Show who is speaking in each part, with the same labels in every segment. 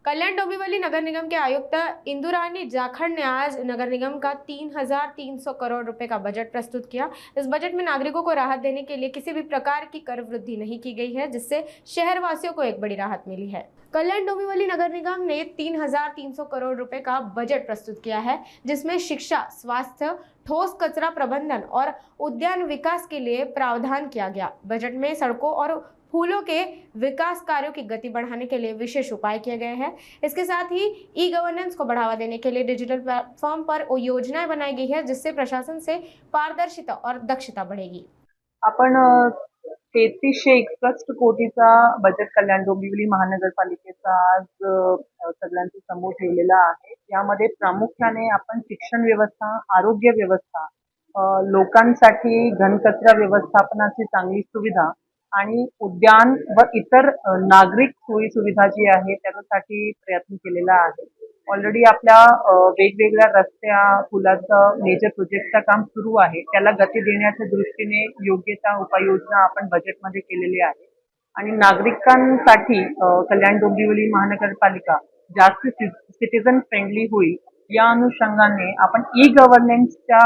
Speaker 1: कल्याण डोंबिवली नगर निगम के आयुक्त इंदुरानी जाखड़ ने आज नगर निगम का 3,300 करोड़ रुपए का बजट प्रस्तुत किया। इस बजट में नागरिकों को राहत देने के लिए किसी भी प्रकार की कर वृद्धि नहीं की गई है, जिससे शहर वासियों को एक बड़ी राहत मिली है। कल्याण डोंबिवली नगर निगम ने 3,300 करोड़ रुपए का बजट प्रस्तुत किया है, जिसमें शिक्षा, स्वास्थ्य, ठोस कचरा प्रबंधन और उद्यान विकास के लिए प्रावधान किया गया। बजट में सड़कों और फूलों के विकास कार्यों की गति बढ़ाने के लिए विशेष उपाय किए गए हैं। इसके साथ ही ई गवर्नेंस को बढ़ावा देने के लिए डिजिटल प्लेटफॉर्म पर योजनाएं बनाई गई है, जिससे प्रशासन से पारदर्शिता और दक्षता बढ़ेगी।
Speaker 2: आपण 3361 कोटीचा बजेट कल्याण डोंबिवली महानगरपालिकेचा आज सगळ्यांच्या समोर ठेवलेला आहे। यामध्ये प्रामुख्याने आपण शिक्षण व्यवस्था, आरोग्य व्यवस्था, लोकांसाठी घनकचरा व्यवस्थापनाची चांगली सुविधा आणि उद्यान व इतर नागरिक सोयी सुविधा जी आहे त्यासाठी प्रयत्न केलेला आहे। ऑलरेडी आपल्या वेगवेगळ्या रस्त्या, पुलाचं मेजर प्रोजेक्टचं काम सुरू आहे। त्याला गती देण्याच्या दृष्टीने योग्य त्या उपाययोजना आपण बजेटमध्ये केलेली आहे आणि नागरिकांसाठी कल्याण डोंबिवली महानगरपालिका जास्त सिटीजन फ्रेंडली होईल या अनुषंगाने आपण ई गव्हर्नन्सच्या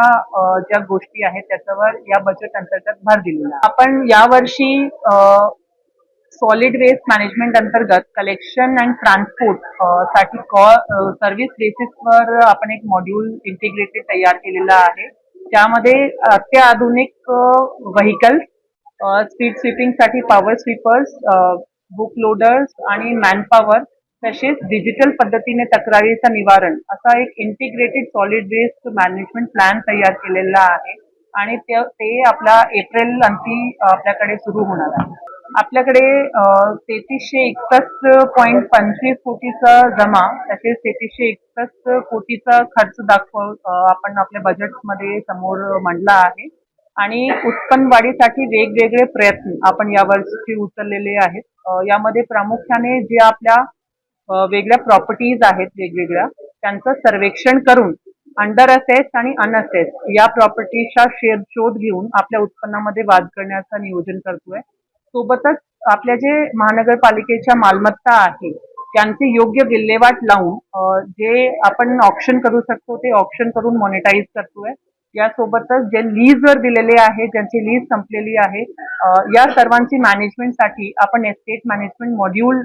Speaker 2: ज्या गोष्टी आहेत त्याच्यावर या बजेट अंतर्गत भर दिलेला आहे। आपण यावर्षी सॉलिड वेस्ट मॅनेजमेंट अंतर्गत कलेक्शन अँड ट्रान्सपोर्ट साठी सर्व्हिस बेसिसवर आपण एक मॉड्यूल इंटिग्रेटेड तयार केलेला आहे। त्यामध्ये अत्याधुनिक व्हेकल्स, स्ट्रीट स्वीपिंग साठी पॉवर स्वीपर्स, बुक लोडर्स आणि मॅनपॉवर तसेच डिजिटल पद्धतीने तक्रारीचं निवारण असा एक integrated solid waste management plan तयार केलेला आहे आणि ते आपला एप्रिल अंती आपल्याकडे सुरू होणार आहे। आपल्याकडे 3361.25 कोटीचा जमा तसेच 3361 कोटीचा खर्च आपण आपल्या बजेटमध्ये समोर मांडला आहे आणि उत्पन्न वाढीसाठी वेगवेगळे प्रयत्न आपण यावर्षी उचललेले आहेत। यामध्ये प्रामुख्याने जे आपल्या वेगळ्या प्रॉपर्टीज आहेत वेगवेगळ्या त्यांचं सर्वेक्षण करून अंडर असेस आणि अनअसेस या प्रॉपर्टीचा शोध घेऊन आपल्या उत्पन्नामध्ये वाढ करण्याचं नियोजन करतोय। सोबतच आपल्या जे महानगरपालिकेच्या मालमत्ता आहे त्यांचे योग्य विल्हेवाट लावून जे आपण ऑप्शन करू शकतो ते ऑप्शन करून मॉनिटाईज करतोय। यासोबतच जे लीजवर दिलेले आहे, ज्यांची लीज संपलेली आहे, या सर्वांची मॅनेजमेंटसाठी आपण एस्टेट मॅनेजमेंट मॉड्यूल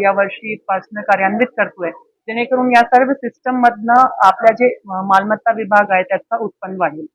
Speaker 2: या वर्षीपासून कार्यान्वित करतोय, जेणेकरून या सर्व सिस्टम मधनं आपल्या जे मालमत्ता विभाग आहे त्याचा उत्पन्न वाढेल।